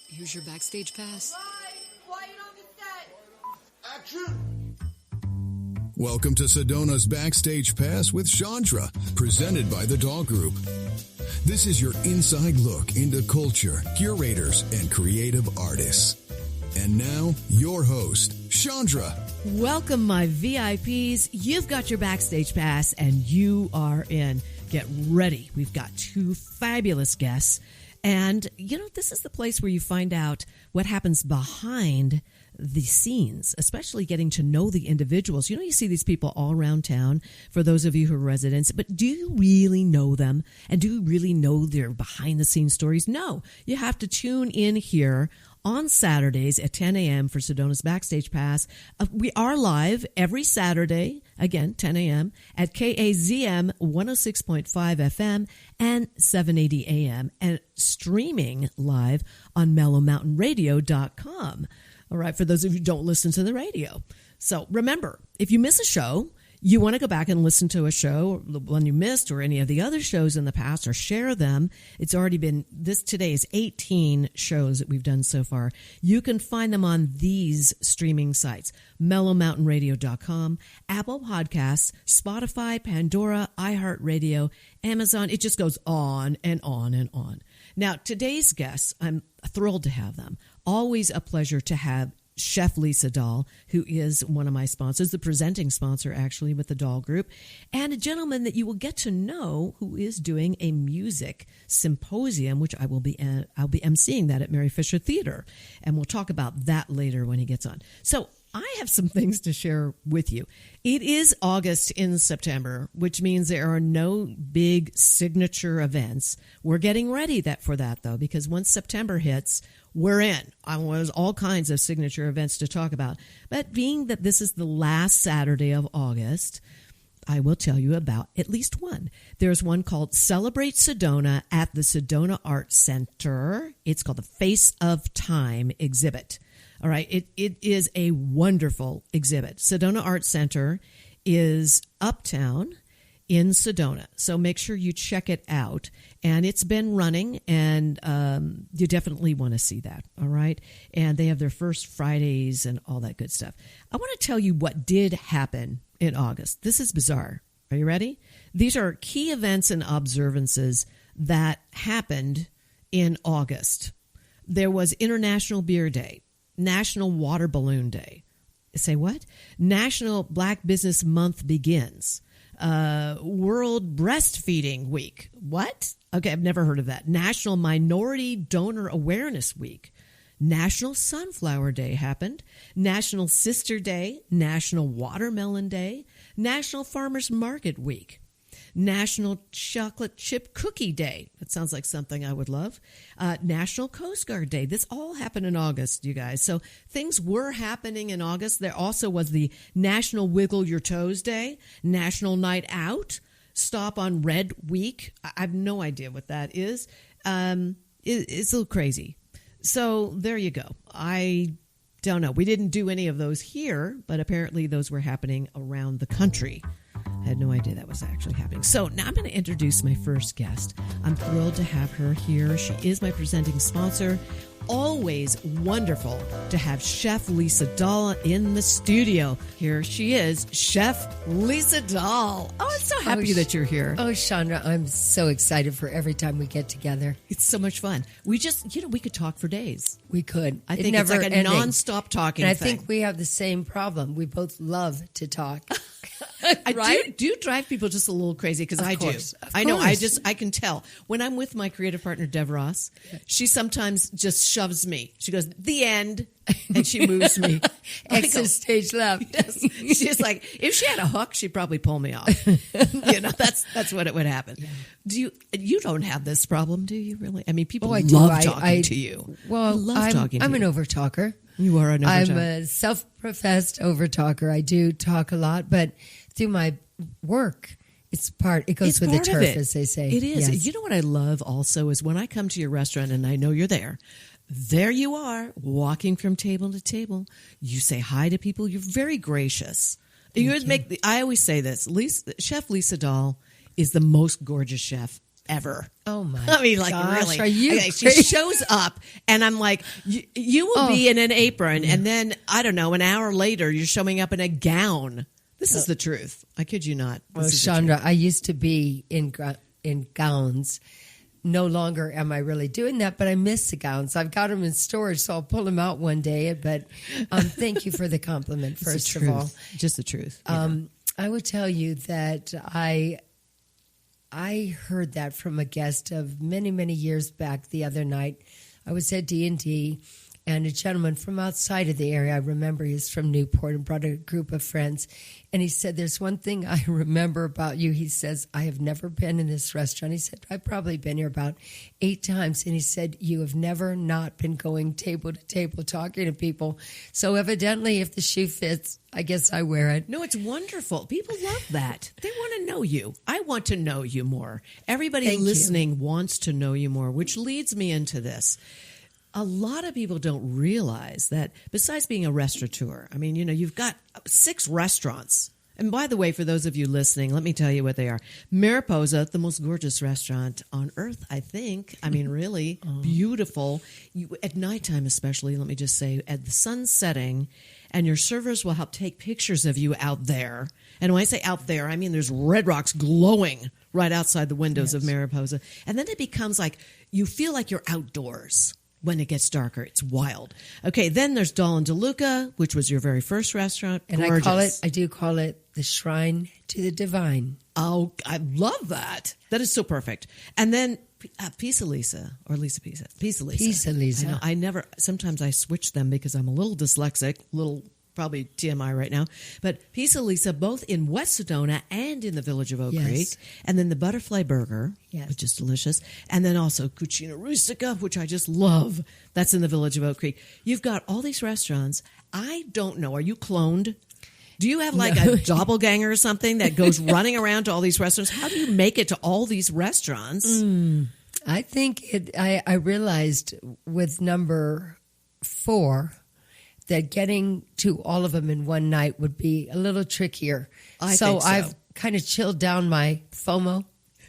Here's your Backstage pass. Quiet on the set. Action! Welcome to Sedona's Backstage Pass with Shondra, presented by the Dahl Group. This is your inside look into culture, curators, and creative artists. And now, your host, Shondra. Welcome, my VIPs. You've got your Backstage Pass, and you are in. Get ready. We've got two fabulous guests. And, this is the place where you find out what happens behind the scenes, especially getting to know the individuals. You see these people all around town, for those of you who are residents, but do you really know them? And do you really know their behind-the-scenes stories? No. You have to tune in here on Saturdays at 10 a.m. for Sedona's Backstage Pass. We are live every Saturday, again, 10 a.m. at KAZM 106.5 FM and 780 a.m. and streaming live on mellowmountainradio.com. All right, for those of you who don't listen to the radio. So remember, if you miss a show, you want to go back and listen to a show, the one you missed or any of the other shows in the past, or share them. It's already been, today is 18 shows that we've done so far. You can find them on these streaming sites: mellowmountainradio.com, Apple Podcasts, Spotify, Pandora, iHeartRadio, Amazon. It just goes on and on and on. Now, today's guests, I'm thrilled to have them. Always a pleasure to have Chef Lisa Dahl, who is one of my sponsors, the presenting sponsor, actually, with the Dahl Group, and a gentleman that you will get to know who is doing a music symposium, which I'll be emceeing that at Mary Fisher Theater, and we'll talk about that later when he gets on. So I have some things to share with you. It is August in September, which means there are no big signature events. We're getting ready for that, though, because once September hits, we're in. There's all kinds of signature events to talk about. But being that this is the last Saturday of August, I will tell you about at least one. There's one called Celebrate Sedona at the Sedona Arts Center. It's called the Face of Time exhibit. All right. It is a wonderful exhibit. Sedona Arts Center is uptown in Sedona. So make sure you check it out. And it's been running, and you definitely want to see that, all right? And they have their first Fridays and all that good stuff. I want to tell you what did happen in August. This is bizarre. Are you ready? These are key events and observances that happened in August. There was International Beer Day, National Water Balloon Day. Say what? National Black Business Month begins. World Breastfeeding Week. What? Okay, I've never heard of that. National Minority Donor Awareness Week. National Sunflower Day happened. National Sister Day. National Watermelon Day. National Farmers Market Week. National Chocolate Chip Cookie Day. That sounds like something I would love. National Coast Guard Day. This all happened in August, you guys. So things were happening in August. There also was the National Wiggle Your Toes Day, National Night Out, Stop on Red Week. I have no idea what that is. It's a little crazy. So there you go. I don't know. We didn't do any of those here, but apparently those were happening around the country. I had no idea that was actually happening. So now I'm going to introduce my first guest. I'm thrilled to have her here. She is my presenting sponsor. Always wonderful to have Chef Lisa Dahl in the studio. Here she is, Chef Lisa Dahl. Oh, I'm so happy that you're here. Oh, Shondra, I'm so excited for every time we get together. It's so much fun. We just, we could talk for days. We could. I think it's like a nonstop talking thing. And I thing. think we have the same problem. We both love to talk. I do drive people just a little crazy because I do. I know. I can tell. When I'm with my creative partner, Dev Ross, she sometimes just shoves me. She goes, the end, and she moves me. Exit stage left. Yes. She's like, if she had a hook, she'd probably pull me off. That's what it would happen. Yeah. You don't have this problem, do you really? I mean, people love talking to you. Well, I'm an overtalker. You are an overtalker. I'm a self-professed overtalker. I do talk a lot, but through my work, it goes with the turf, as they say. It is. Yes. You know what I love also is when I come to your restaurant and I know you're there you are, walking from table to table. You say hi to people. You're very gracious. I always say this. Chef Lisa Dahl is the most gorgeous chef ever. Oh my! I mean, like, gosh, really? Are you? Okay, she shows up, and I'm like, you will be in an apron, and then I don't know, an hour later, you're showing up in a gown. This is the truth. I kid you not. Well, Shondra, I used to be in gowns. No longer am I really doing that, but I miss the gowns. I've got them in storage, so I'll pull them out one day. But thank you for the compliment, first of all. Just the truth. I would tell you that I heard that from a guest of many, many years back the other night. I was at D&D, and a gentleman from outside of the area, I remember he's from Newport and brought a group of friends. And he said, there's one thing I remember about you. He says, I have never been in this restaurant. He said, I've probably been here about 8 times. And he said, you have never not been going table to table talking to people. So evidently, if the shoe fits, I guess I wear it. No, it's wonderful. People love that. They want to know you. I want to know you more. Everybody listening wants to know you more, which leads me into this. A lot of people don't realize that besides being a restaurateur, I mean, you know, you've got 6 restaurants. And by the way, for those of you listening, let me tell you what they are. Mariposa, the most gorgeous restaurant on earth, I think. I mean, really beautiful. At nighttime especially, let me just say, at the sun setting, and your servers will help take pictures of you out there. And when I say out there, I mean there's red rocks glowing right outside the windows of Mariposa. And then it becomes like you feel like you're outdoors. When it gets darker, it's wild. Okay, then there's Dahl and DeLuca, which was your very first restaurant. And I do call it the Shrine to the Divine. Oh, I love that. That is so perfect. And then Pisa Lisa, or Lisa Pisa. Pisa Lisa. Pisa Lisa. Sometimes I switch them because I'm a little dyslexic, probably TMI right now, but Pisa Lisa, both in West Sedona and in the village of Oak Creek. And then the Butterfly Burger, which is delicious. And then also Cucina Rustica, which I just love. That's in the village of Oak Creek. You've got all these restaurants. I don't know. Are you cloned? Do you have like a doppelganger or something that goes running around to all these restaurants? How do you make it to all these restaurants? I think I realized with number 4 that getting to all of them in one night would be a little trickier. So I've kind of chilled down my FOMO.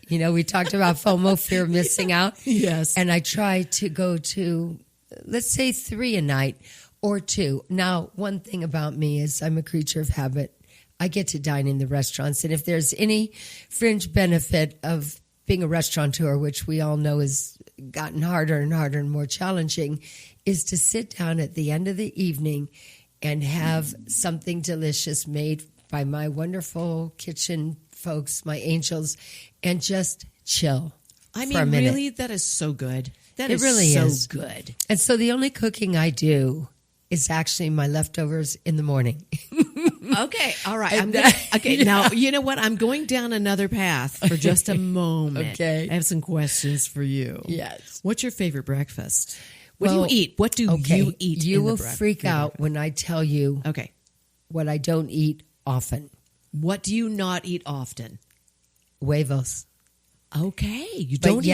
You know, we talked about FOMO, fear of missing out. Yes. And I try to go to, let's say, 3 a night or 2. Now, one thing about me is I'm a creature of habit. I get to dine in the restaurants. And if there's any fringe benefit of being a restaurateur, which we all know has gotten harder and harder and more challenging, is to sit down at the end of the evening and have something delicious made by my wonderful kitchen folks, my angels, and just chill. I mean, really, that is so good. That is really so is good. And so the only cooking I do is actually my leftovers in the morning. Okay, all right. Now, you know what? I'm going down another path for just a moment. Okay. I have some questions for you. Yes. What's your favorite breakfast? What do you eat? What do you eat? You will freak out when I tell you what I don't eat often. What do you not eat often? Huevos. Okay. You don't eat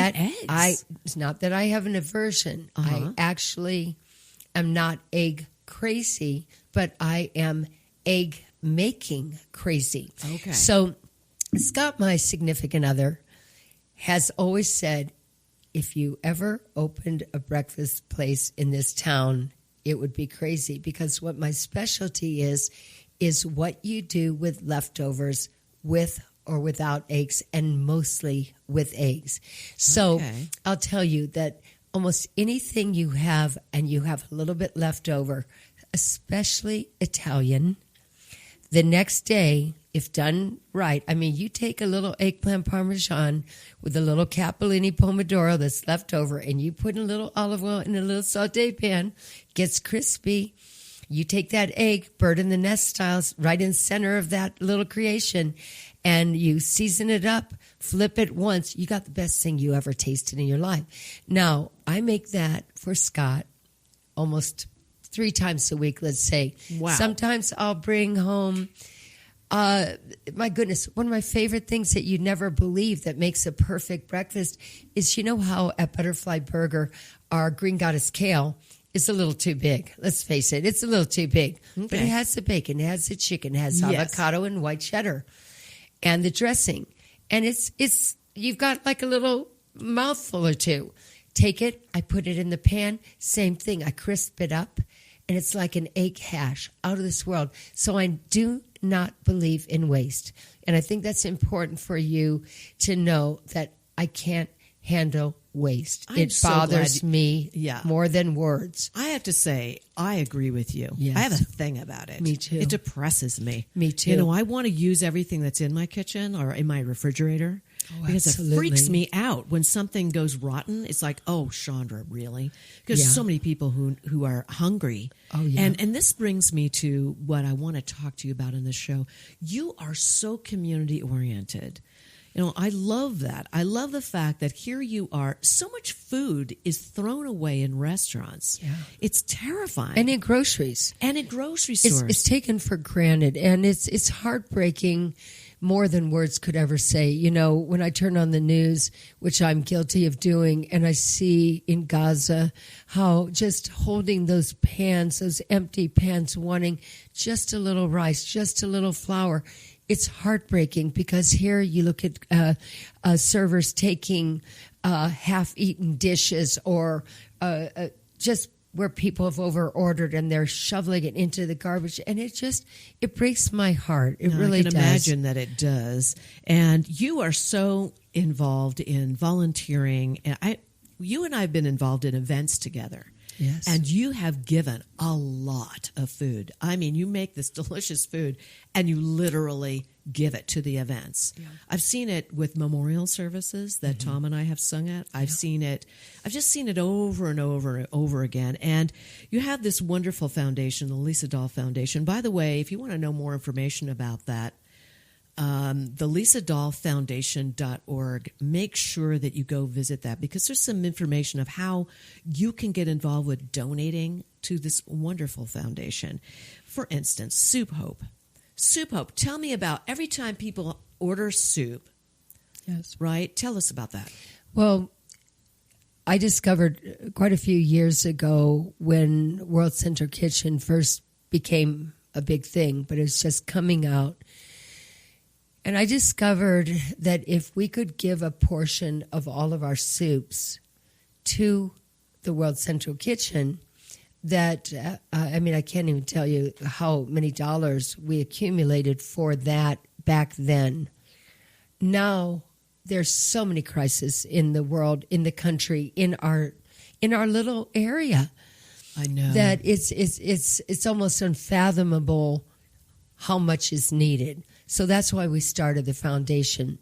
eggs. It's not that I have an aversion. I actually am not egg crazy, but I am egg making crazy. Okay. So Scott, my significant other, has always said, if you ever opened a breakfast place in this town, it would be crazy, because what my specialty is what you do with leftovers, with or without eggs, and mostly with eggs. So I'll tell you that almost anything you have and you have a little bit left over, especially Italian, the next day, if done right, I mean, you take a little eggplant parmesan with a little capellini pomodoro that's left over, and you put in a little olive oil in a little saute pan, gets crispy. You take that egg, bird in the nest styles, right in the center of that little creation, and you season it up, flip it once. You got the best thing you ever tasted in your life. Now, I make that for Scott almost 3 times a week, let's say. Wow. Sometimes I'll bring home, my goodness, one of my favorite things that you'd never believe that makes a perfect breakfast is, you know how at Butterfly Burger, our green goddess kale is a little too big. Let's face it, it's a little too big. Okay. But it has the bacon, it has the chicken, it has avocado and white cheddar, and the dressing. And it's you've got like a little mouthful or two. Take it, I put it in the pan, same thing. I crisp it up, and it's like an egg hash, out of this world. So I do not believe in waste. And I think that's important for you to know that I can't handle waste. I'm It so bothers glad- me Yeah. more than words. I have to say, I agree with you. Yes. I have a thing about it. Me too. It depresses me. Me too. You know, I want to use everything that's in my kitchen or in my refrigerator because absolutely. it freaks me out when something goes rotten. It's like, oh, Shondra, really? Because Yeah. so many people who are hungry. Oh, yeah. And this brings me to what I want to talk to you about in this show. You are so community oriented. You know, I love that. I love the fact that here you are, so much food is thrown away in restaurants. Yeah. It's terrifying. And in groceries. And at grocery stores. It's taken for granted, and it's heartbreaking more than words could ever say. You know, when I turn on the news, which I'm guilty of doing, and I see in Gaza how just holding those pans, those empty pans, wanting just a little rice, just a little flour, it's heartbreaking because here you look at servers taking half-eaten dishes or just where people have over-ordered and they're shoveling it into the garbage. And it breaks my heart. It really I can does. imagine that it does. And you are so involved in volunteering. And you and I have been involved in events together. Yes. And you have given a lot of food. I mean, you make this delicious food and you literally give it to the events. Yeah. I've seen it with memorial services that Tom and I have sung at. I've just seen it over and over and over again. And you have this wonderful foundation, the Lisa Dahl Foundation. By the way, if you want to know more information about that, the LisaDahlFoundation.org. Make sure that you go visit that because there's some information of how you can get involved with donating to this wonderful foundation. For instance, Soup Hope. Soup Hope, tell me about every time people order soup. Yes. Right? Tell us about that. Well, I discovered quite a few years ago when World Central Kitchen first became a big thing, but it was just coming out. And I discovered that if we could give a portion of all of our soups to the World Central Kitchen, that, I can't even tell you how many dollars we accumulated for that back then. Now, there's so many crises in the world, in the country, in our little area. I know. That it's almost unfathomable how much is needed. So that's why we started the foundation.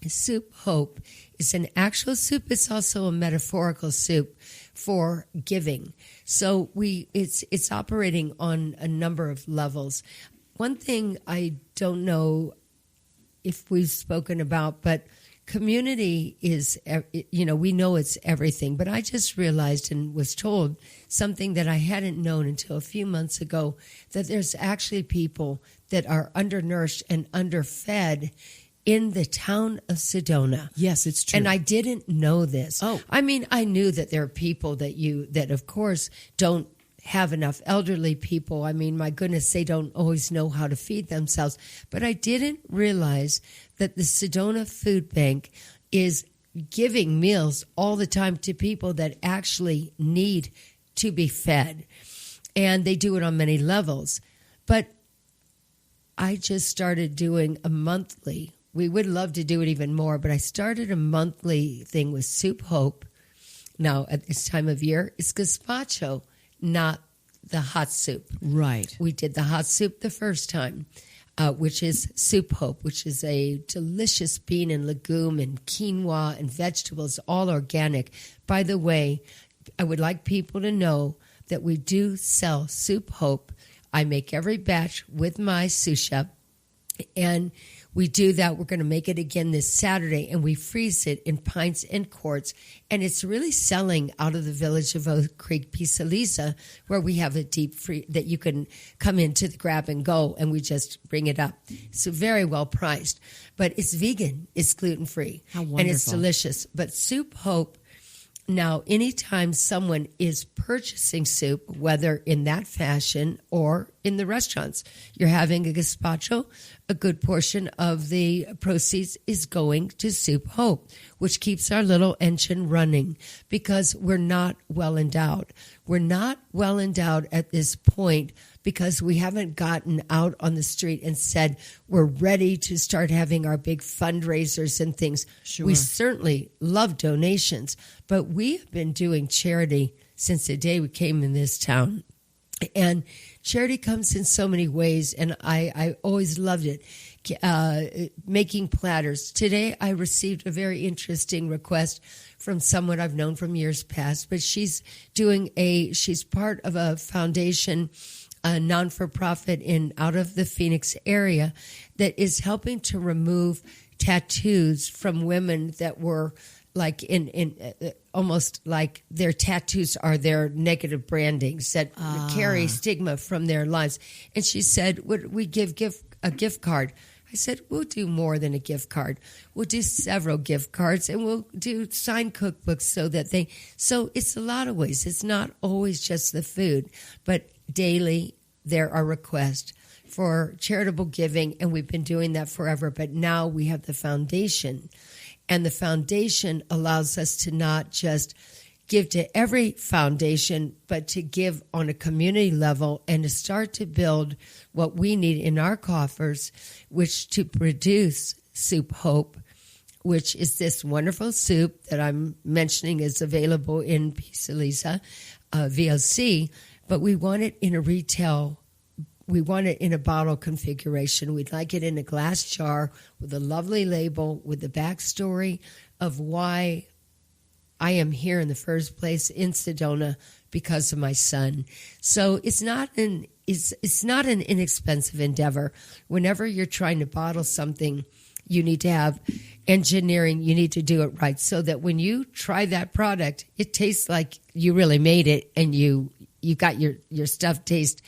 Soup Hope is an actual soup. It's also a metaphorical soup for giving. So it's operating on a number of levels. One thing I don't know if we've spoken about, but community is, we know it's everything. But I just realized and was told something that I hadn't known until a few months ago, that there's actually people that are undernourished and underfed in the town of Sedona. Yes, it's true. And I didn't know this. Oh. I mean, I knew that there are people that of course don't have enough elderly people. I mean, my goodness, they don't always know how to feed themselves. But I didn't realize that the Sedona Food Bank is giving meals all the time to people that actually need to be fed. And they do it on many levels. But I just started doing a monthly. We would love to do it even more, but I started a monthly thing with Soup Hope. Now, at this time of year, it's gazpacho, not the hot soup. Right. We did the hot soup the first time, which is Soup Hope, which is a delicious bean and legume and quinoa and vegetables, all organic. By the way, I would like people to know that we do sell Soup Hope. I make every batch with my sous chef, and we do that. We're going to make it again this Saturday, and we freeze it in pints and quarts, and it's really selling out of the village of Oak Creek, Pisa, where we have a deep free that you can come in to the grab and go, and we just bring it up. So very well priced, but it's vegan, it's gluten-free, How wonderful. and it's delicious. But Soup Hope, Now, anytime someone is purchasing soup, whether in that fashion or in the restaurants, you're having a gazpacho, a good portion of the proceeds is going to Soup Hope, which keeps our little engine running because we're not well endowed. We're not well endowed at this point because we haven't gotten out on the street and said we're ready to start having our big fundraisers and things. Sure. We certainly love donations, but we have been doing charity since the day we came in this town. And charity comes in so many ways, and I always loved it. Making platters. Today I received a very interesting request from someone I've known from years past, but she's part of a foundation, a non-for-profit out of the Phoenix area that is helping to remove tattoos from women that were like in almost like their tattoos are their negative brandings that carry stigma from their lives. And she said, would we give a gift card? I said, we'll do more than a gift card. We'll do several gift cards, and we'll do signed cookbooks so it's a lot of ways. It's not always just the food, but daily there are requests for charitable giving, and we've been doing that forever. But now we have the foundation, and the foundation allows us to not just give to every foundation, but to give on a community level and to start to build what we need in our coffers, which to produce Soup Hope, which is this wonderful soup that I'm mentioning is available in Pisa Lisa, VLC, but we want it in we want it in a bottle configuration. We'd like it in a glass jar with a lovely label with the backstory of why I am here in the first place in Sedona because of my son. So it's not an inexpensive endeavor. Whenever you're trying to bottle something, you need to have engineering. You need to do it right so that when you try that product, it tastes like you really made it and you got your stuff taste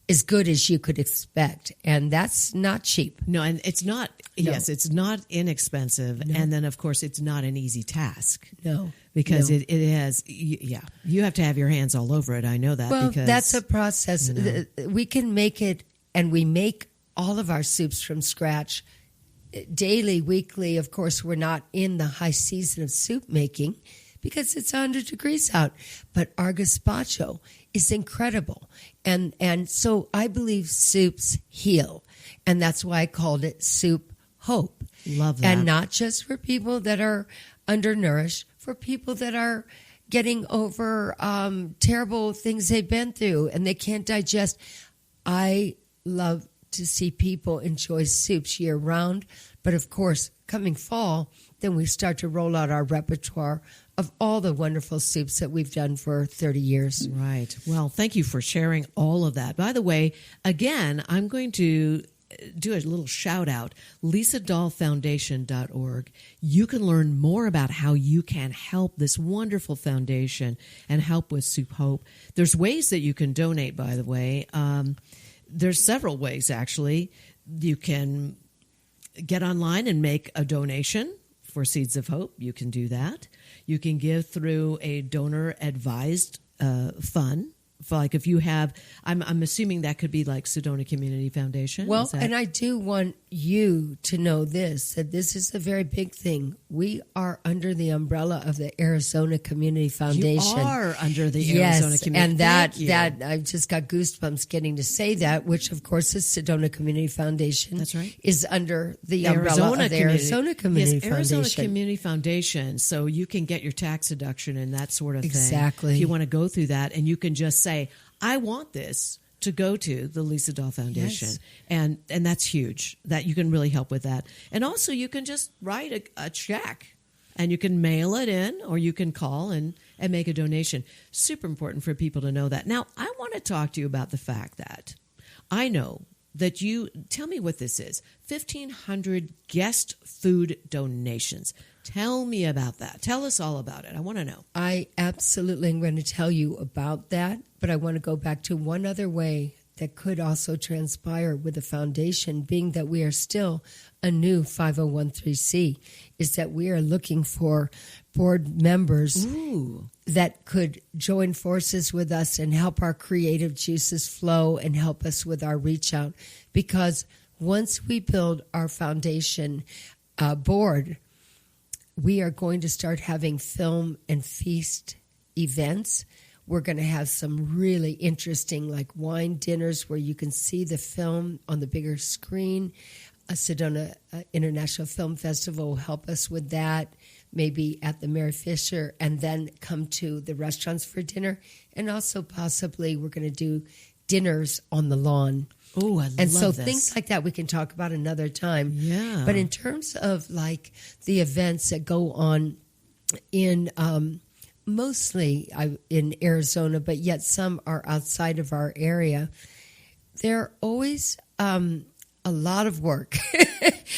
as good as you could expect. And that's not cheap. No, and it's not, yes, it's not inexpensive. No. And then, of course, it's not an easy task. No. Because it has, you have to have your hands all over it. I know that. Well, because, that's a process. We can make it, and we make all of our soups from scratch daily, weekly. Of course, we're not in the high season of soup making because it's 100 degrees out. But our gazpacho is incredible. And so I believe soups heal. And that's why I called it Soup Hope. Love that. And not just for people that are undernourished, for people that are getting over terrible things they've been through and they can't digest. I love to see people enjoy soups year round. But of course, coming fall, then we start to roll out our repertoire of all the wonderful soups that we've done for 30 years. Right. Well, thank you for sharing all of that. By the way, again, I'm going to do a little shout out, lisadahlfoundation.org. You can learn more about how you can help this wonderful foundation and help with Soup Hope. There's ways that you can donate, by the way. There's several ways, actually. You can get online and make a donation for Seeds of Hope. You can do that. You can give through a donor-advised fund. Like if you have, I'm assuming that could be like Sedona Community Foundation. Well, and I do want you to know that this is a very big thing. We are under the umbrella of the Arizona Community Foundation. You are under the Arizona Community. And that I just got goosebumps getting to say that, which of course is Sedona Community Foundation. That's right. Is under the umbrella of the Arizona Community Foundation. Arizona Community Foundation. So you can get your tax deduction and that sort of thing. Exactly. If you want to go through that, and you can just say, I want this to go to the Lisa Dahl Foundation. Yes. And that's huge, that you can really help with that. And also you can just write a check and you can mail it in, or you can call and make a donation. Super important for people to know that. Now, I want to talk to you about the fact that I know that tell me what this is, 1,500 guest food donations. Tell me about that. Tell us all about it. I want to know. I absolutely am going to tell you about that, but I want to go back to one other way that could also transpire with the foundation, being that we are still a new 501c, is that we are looking for board members that could join forces with us and help our creative juices flow and help us with our reach out. Because once we build our foundation board, we are going to start having film and feast events. We're going to have some really interesting like wine dinners where you can see the film on the bigger screen. Sedona International Film Festival will help us with that, maybe at the Mary Fisher, and then come to the restaurants for dinner. And also possibly we're going to do dinners on the lawn. Oh, I love this. And so things like that we can talk about another time. Yeah. But in terms of like the events that go on in mostly in Arizona, but yet some are outside of our area, they're always a lot of work.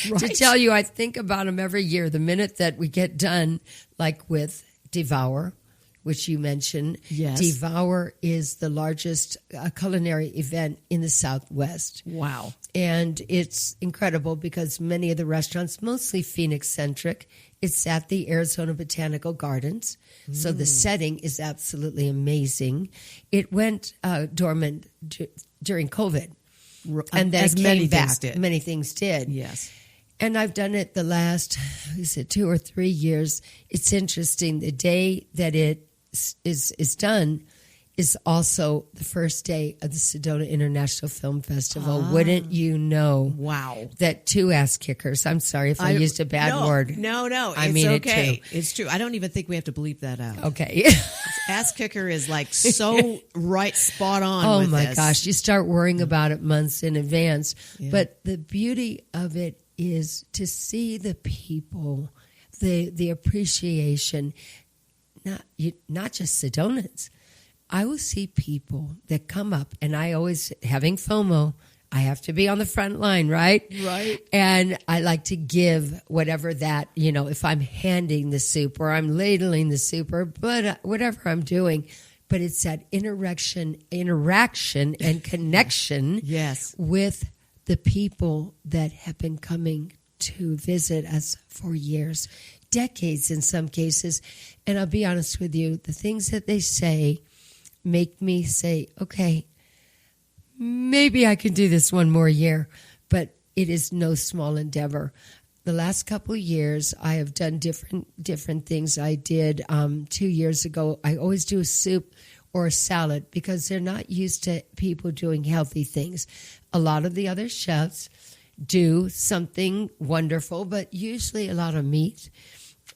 To tell you, I think about them every year. The minute that we get done, like with Devour, which you mentioned. Yes. Devour is the largest culinary event in the Southwest. Wow. And it's incredible because many of the restaurants, mostly Phoenix-centric, it's at the Arizona Botanical Gardens. So the setting is absolutely amazing. It went dormant during COVID. And then as it many came things back. did. Many things did. Yes. And I've done it the last, 2 or 3 years. It's interesting. The day that it is done is also the first day of the Sedona International Film Festival. Wouldn't you know? Wow. That 2 ass kickers. I'm sorry if I used a bad word. No, I it's mean okay. it too. It's true. I don't even think we have to bleep that out. Okay. Ass kicker is like so right, spot on. Oh with my this. gosh. You start worrying about it months in advance. Yeah. But the beauty of it is to see the people, the appreciation, not just Sedonans. I will see people that come up, and I always, having FOMO, I have to be on the front line, right? Right. And I like to give whatever that, if I'm handing the soup or I'm ladling the soup or whatever I'm doing. But it's that interaction and connection Yes. with the people that have been coming to visit us for years, decades in some cases. And I'll be honest with you, the things that they say make me say, okay, maybe I can do this one more year, but it is no small endeavor. The last couple of years, I have done different things. I did 2 years ago. I always do a soup or a salad because they're not used to people doing healthy things. A lot of the other chefs do something wonderful, but usually a lot of meat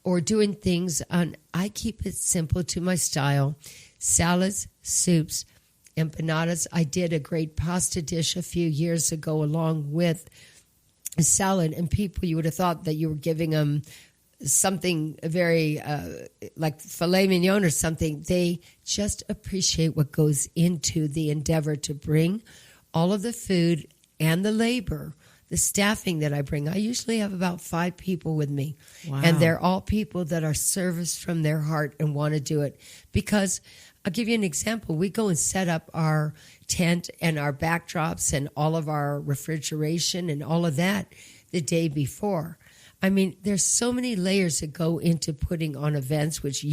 or doing things on. I keep it simple to my style. Salads, soups, empanadas. I did a great pasta dish a few years ago along with a salad, and people, you would have thought that you were giving them something very like filet mignon or something. They just appreciate what goes into the endeavor to bring all of the food and the labor, the staffing that I bring. I usually have about 5 people with me. Wow. And they're all people that are service from their heart and want to do it. Because I'll give you an example. We go and set up our tent and our backdrops and all of our refrigeration and all of that the day before. I mean, there's so many layers that go into putting on events, which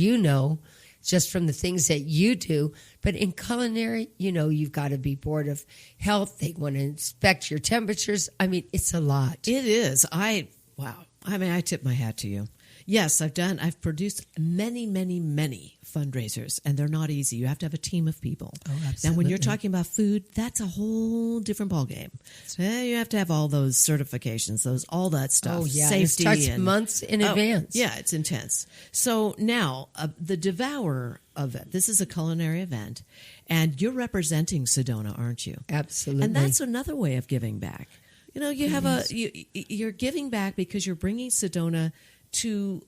just from the things that you do. But in culinary, you've got to be board of health. They want to inspect your temperatures. I mean, it's a lot. It is. Wow. I mean, I tip my hat to you. Yes, I've produced many, many, many fundraisers, and they're not easy. You have to have a team of people. Oh, absolutely. Now, when you're talking about food, that's a whole different ballgame. You have to have all those certifications, all that stuff. Oh, yeah. Safety. It starts months in advance. Yeah, it's intense. So now, the Devour event, this is a culinary event, and you're representing Sedona, aren't you? Absolutely. And that's another way of giving back. You have you're giving back because you're bringing Sedona to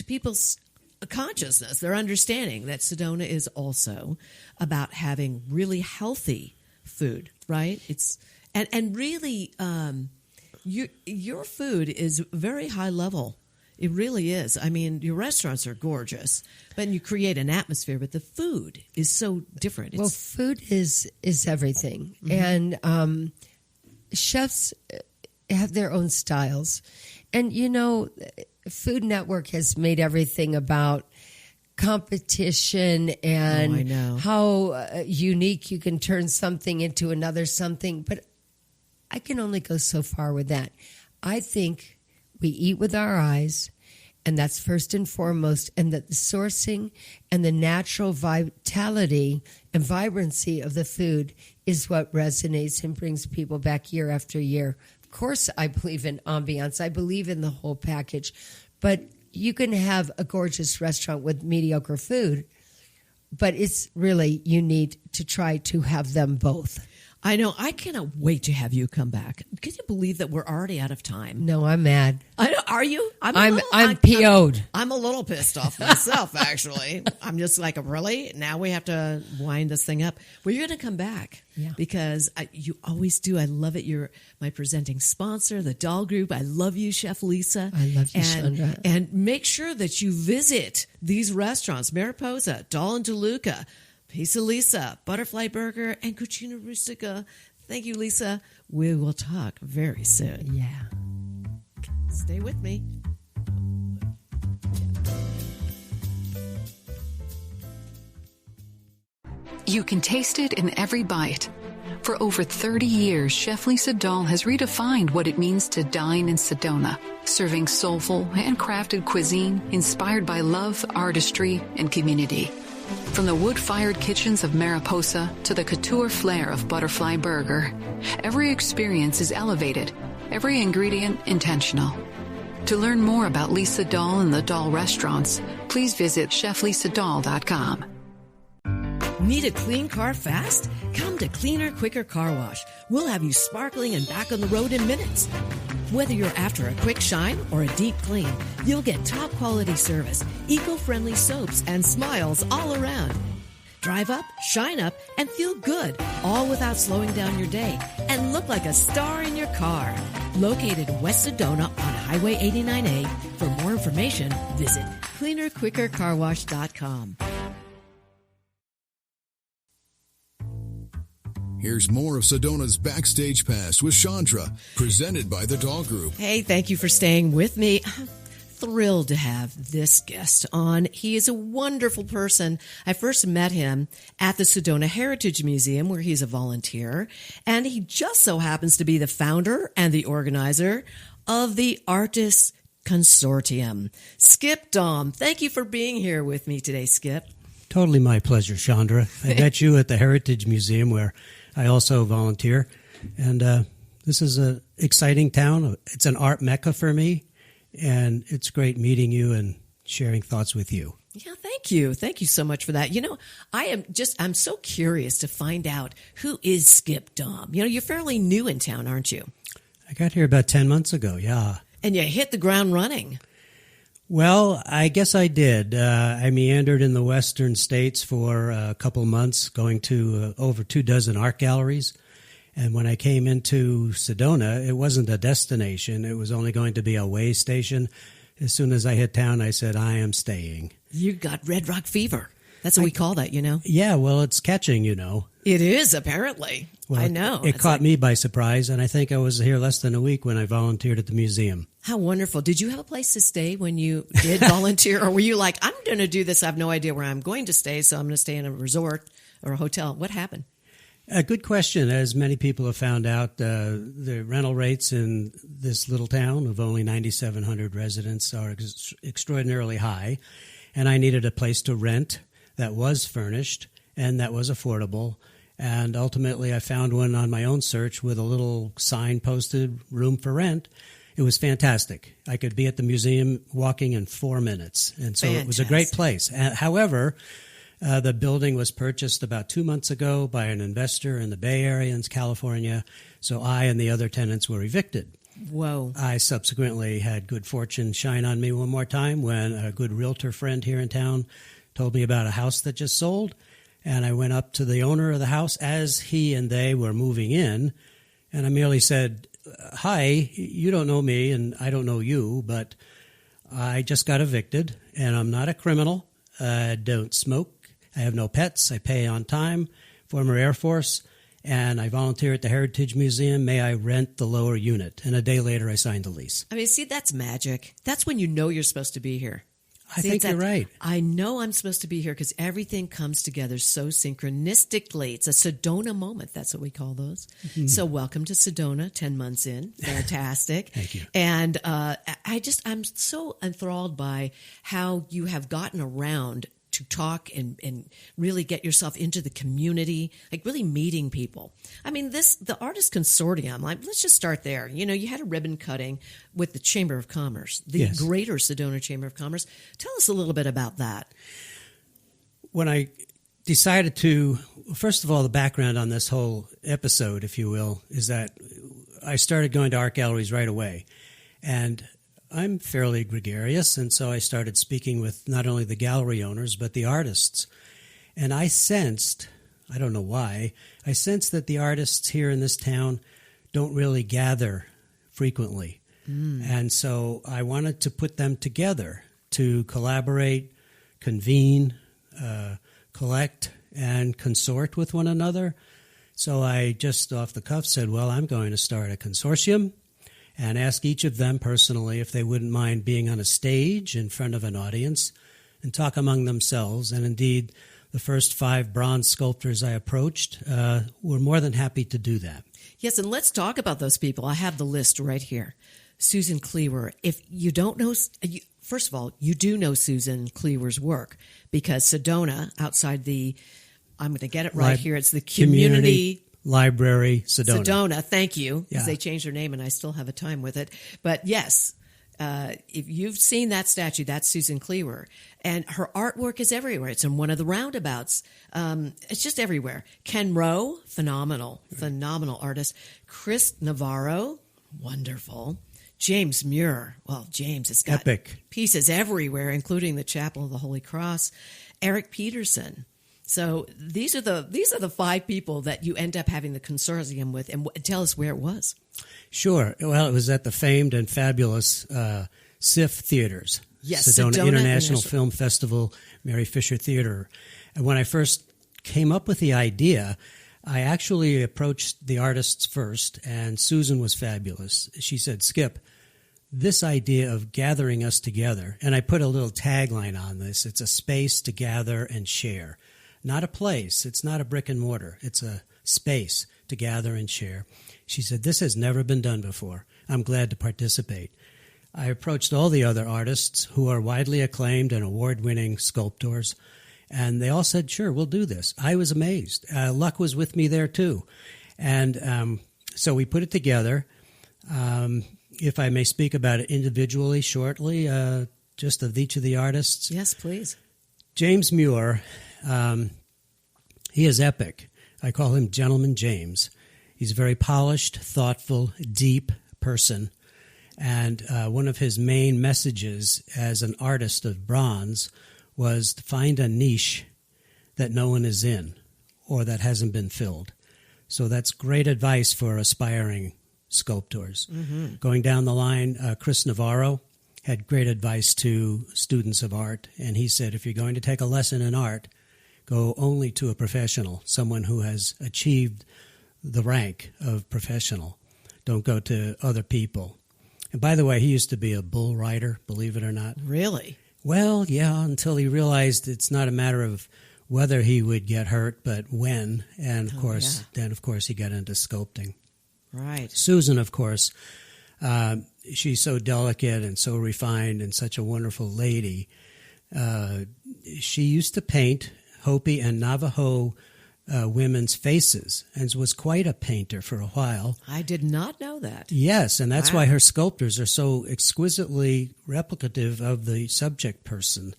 people's consciousness, their understanding that Sedona is also about having really healthy food, right? It's and really your food is very high level. It really is. I mean, your restaurants are gorgeous, but you create an atmosphere, but the food is so different. Well, food is everything. And chefs have their own styles. And, Food Network has made everything about competition and how unique you can turn something into another something. But I can only go so far with that. I think we eat with our eyes, and that's first and foremost, and that the sourcing and the natural vitality and vibrancy of the food is what resonates and brings people back year after year. Of course, I believe in ambiance. I believe in the whole package. But you can have a gorgeous restaurant with mediocre food, but it's really, you need to try to have them both. I know. I cannot wait to have you come back. Can you believe that we're already out of time? No, I'm mad. Are you? I'm PO'd. I'm a little pissed off myself, actually. I'm just like, really? Now we have to wind this thing up. Well, you're going to come back because you always do. I love it. You're my presenting sponsor, the Dahl Group. I love you, Chef Lisa. I love you, Shondra. And make sure that you visit these restaurants, Mariposa, Dahl and DeLuca, Pizza Lisa, Butterfly Burger, and Cucina Rustica. Thank you, Lisa. We will talk very soon. Yeah. Stay with me. You can taste it in every bite. For over 30 years, Chef Lisa Dahl has redefined what it means to dine in Sedona, serving soulful, handcrafted cuisine inspired by love, artistry, and community. From the wood-fired kitchens of Mariposa to the couture flair of Butterfly Burger, every experience is elevated, every ingredient intentional. To learn more about Lisa Dahl and the Dahl restaurants, please visit cheflisadahl.com. Need a clean car fast? Come to Cleaner, Quicker Car Wash. We'll have you sparkling and back on the road in minutes. Whether you're after a quick shine or a deep clean, you'll get top quality service, eco-friendly soaps, and smiles all around. Drive up, shine up, and feel good, all without slowing down your day, and look like a star in your car. Located in West Sedona on Highway 89A. For more information, visit cleanerquickercarwash.com. Here's more of Sedona's Backstage Pass with Shondra, presented by the Dahl Group. Hey, thank you for staying with me. I'm thrilled to have this guest on. He is a wonderful person. I first met him at the Sedona Heritage Museum, where he's a volunteer, and he just so happens to be the founder and the organizer of the Artists Consortium. Skip Daum, thank you for being here with me today, Skip. Totally my pleasure, Shondra. I met you at the Heritage Museum, where I also volunteer, and this is an exciting town. It's an art mecca for me, and it's great meeting you and sharing thoughts with you. Yeah, thank you. Thank you so much for that. I'm so curious to find out, who is Skip Daum? You're fairly new in town, aren't you? I got here about 10 months ago, yeah. And you hit the ground running. Well, I guess I did. I meandered in the western states for a couple months, going to over 24 art galleries. And when I came into Sedona, it wasn't a destination. It was only going to be a way station. As soon as I hit town, I said, I am staying. You got Red Rock fever. That's what we call that, Yeah, well, it's catching, It is, apparently. Well, I know. It caught me by surprise, and I think I was here less than a week when I volunteered at the museum. How wonderful. Did you have a place to stay when you did volunteer, or were you like, I'm going to do this, I have no idea where I'm going to stay, so I'm going to stay in a resort or a hotel? What happened? A good question. As many people have found out, the rental rates in this little town of only 9,700 residents are extraordinarily high, and I needed a place to rent that was furnished and that was affordable. And ultimately, I found one on my own search with a little sign posted, room for rent. It was fantastic. I could be at the museum walking in 4 minutes. And so It was a great place. However, the building was purchased about 2 months ago by an investor in the Bay Area in California. So I and the other tenants were evicted. Whoa. I subsequently had good fortune shine on me one more time when a good realtor friend here in town told me about a house that just sold. And I went up to the owner of the house as he and they were moving in. And I merely said, hi, you don't know me and I don't know you, but I just got evicted, and I'm not a criminal. I don't smoke. I have no pets. I pay on time. Former Air Force. And I volunteer at the Heritage Museum. May I rent the lower unit? And a day later, I signed the lease. I mean, see, that's magic. That's when you know you're supposed to be here. I think you're right. I know I'm supposed to be here because everything comes together so synchronistically. It's a Sedona moment. That's what we call those. Mm-hmm. So welcome to Sedona, 10 months in. Fantastic. Thank you. And I'm so enthralled by how you have gotten around to talk and really get yourself into the community, like really meeting people. I mean, the Artists Consortium, like, let's just start there. You know, you had a ribbon cutting with the Chamber of Commerce, the Yes. Greater Sedona Chamber of Commerce. Tell us a little bit about that. When I decided to, first of all, the background on this whole episode, if you will, is that I started going to art galleries right away. And I'm fairly gregarious, and so I started speaking with not only the gallery owners, but the artists. And I sensed, I don't know why, I sensed that the artists here in this town don't really gather frequently. And so I wanted to put them together to collaborate, convene, collect, and consort with one another. So I just off the cuff said, well, I'm going to start a consortium and ask each of them personally if they wouldn't mind being on a stage in front of an audience and talk among themselves. And indeed, the first 5 bronze sculptors I approached were more than happy to do that. Yes, and let's talk about those people. I have the list right here. Susan Cleaver. If you don't know, first of all, you do know Susan Cleaver's work because Sedona, outside the, I'm going to get it right here, it's the Community Library Sedona. Sedona, thank you, because Yeah. they changed their name and I still have a time with it. But yes, if you've seen that statue, that's Susan Cleaver. And her artwork is everywhere. It's in one of the roundabouts. It's just everywhere. Ken Rowe, phenomenal artist. Chris Navarro, wonderful. James Muir, well, James has got Epic. pieces everywhere, including the Chapel of the Holy Cross. Eric Peterson. So these are the 5 people that you end up having the consortium with, and tell us where it was. Sure. Well, it was at the famed and fabulous SIF Theaters. Yes, Sedona International Film Festival, Mary Fisher Theater. And when I first came up with the idea, I actually approached the artists first, and Susan was fabulous. She said, Skip, this idea of gathering us together, and I put a little tagline on this, it's a space to gather and share. Not a place. It's not a brick and mortar. It's a space to gather and share. She said, this has never been done before. I'm glad to participate. I approached all the other artists who are widely acclaimed and award-winning sculptors, and they all said, sure, we'll do this. I was amazed. Luck was with me there, too. And so we put it together. If I may speak about it individually shortly, just of each of the artists. Yes, please. James Muir, he is epic. I call him Gentleman James. He's a very polished, thoughtful, deep person. And one of his main messages as an artist of bronze was to find a niche that no one is in or that hasn't been filled. So that's great advice for aspiring sculptors. Mm-hmm. Going down the line, Chris Navarro had great advice to students of art, and he said, if you're going to take a lesson in art, go only to a professional, someone who has achieved the rank of professional. Don't go to other people. And by the way, he used to be a bull rider, believe it or not. Really? Well, yeah, until he realized it's not a matter of whether he would get hurt, but when. And, then, of course, he got into sculpting. Right. Susan, of course, she's so delicate and so refined and such a wonderful lady. She used to paint Hopi and Navajo women's faces and was quite a painter for a while. I did not know that. Yes, and that's why her sculptures are so exquisitely replicative of the subject person.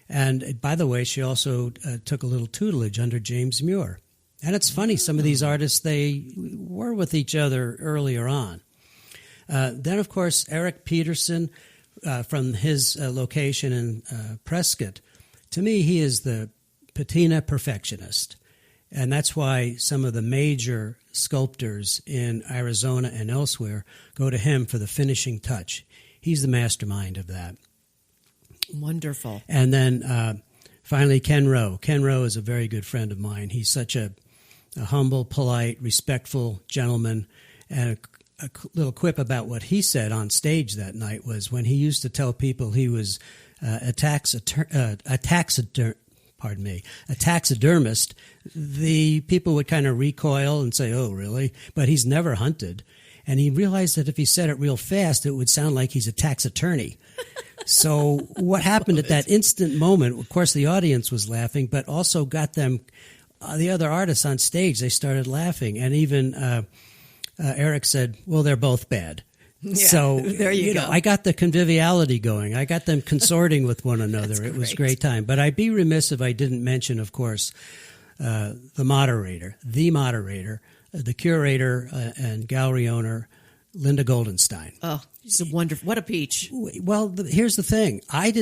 And by the way, she also took a little tutelage under James Muir. And it's funny, some of these artists, they were with each other earlier on. Then, of course, Eric Peterson, from his location in Prescott, to me, he is the patina perfectionist. And that's why some of the major sculptors in Arizona and elsewhere go to him for the finishing touch. He's the mastermind of that. Wonderful. And then finally, Ken Rowe. Ken Rowe is a very good friend of mine. He's such a humble, polite, respectful gentleman. And a little quip about what he said on stage that night was when he used to tell people he was a taxidermist, the people would kind of recoil and say, "Oh, really?" But he's never hunted. And he realized that if he said it real fast, it would sound like he's a tax attorney. So what happened at that instant moment, of course, the audience was laughing, but also got them, the other artists on stage, they started laughing. And even Eric said, well, they're both bad. Yeah, so there you go. I got the conviviality going. I got them consorting with one another. It was a great time. But I'd be remiss if I didn't mention, of course, the moderator, the curator and gallery owner, Linda Goldenstein. Oh, she's a wonderful. What a peach. Well, here's the thing. I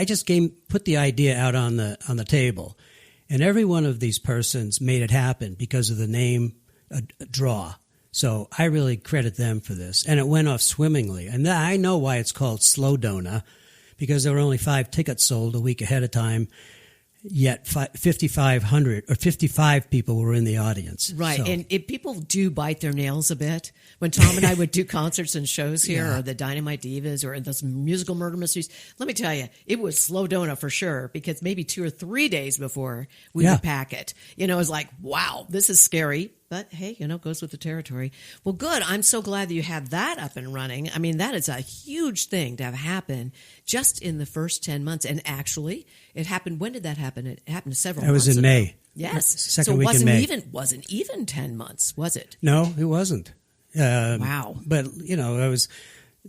just put the idea out on the table, and every one of these persons made it happen because of the name draw. So I really credit them for this, and it went off swimmingly. And I know why it's called Sedona, because there were only 5 tickets sold a week ahead of time. Yet 5,500 or 55 people were in the audience. Right. So. And if people do bite their nails a bit. When Tom and I would do concerts and shows here, or the Dynamite Divas, or those musical murder mysteries, let me tell you, it was Sedona for sure, because maybe 2 or 3 days before we would pack it. It was like, wow, this is scary. But hey, it goes with the territory. Well, good. I'm so glad that you had that up and running. I mean, that is a huge thing to have happen just in the first 10 months. And actually, it happened. When did that happen? It happened several months ago. It was in May. Yes. Second week in May. Wasn't even 10 months, was it? No, it wasn't. Wow. But, it was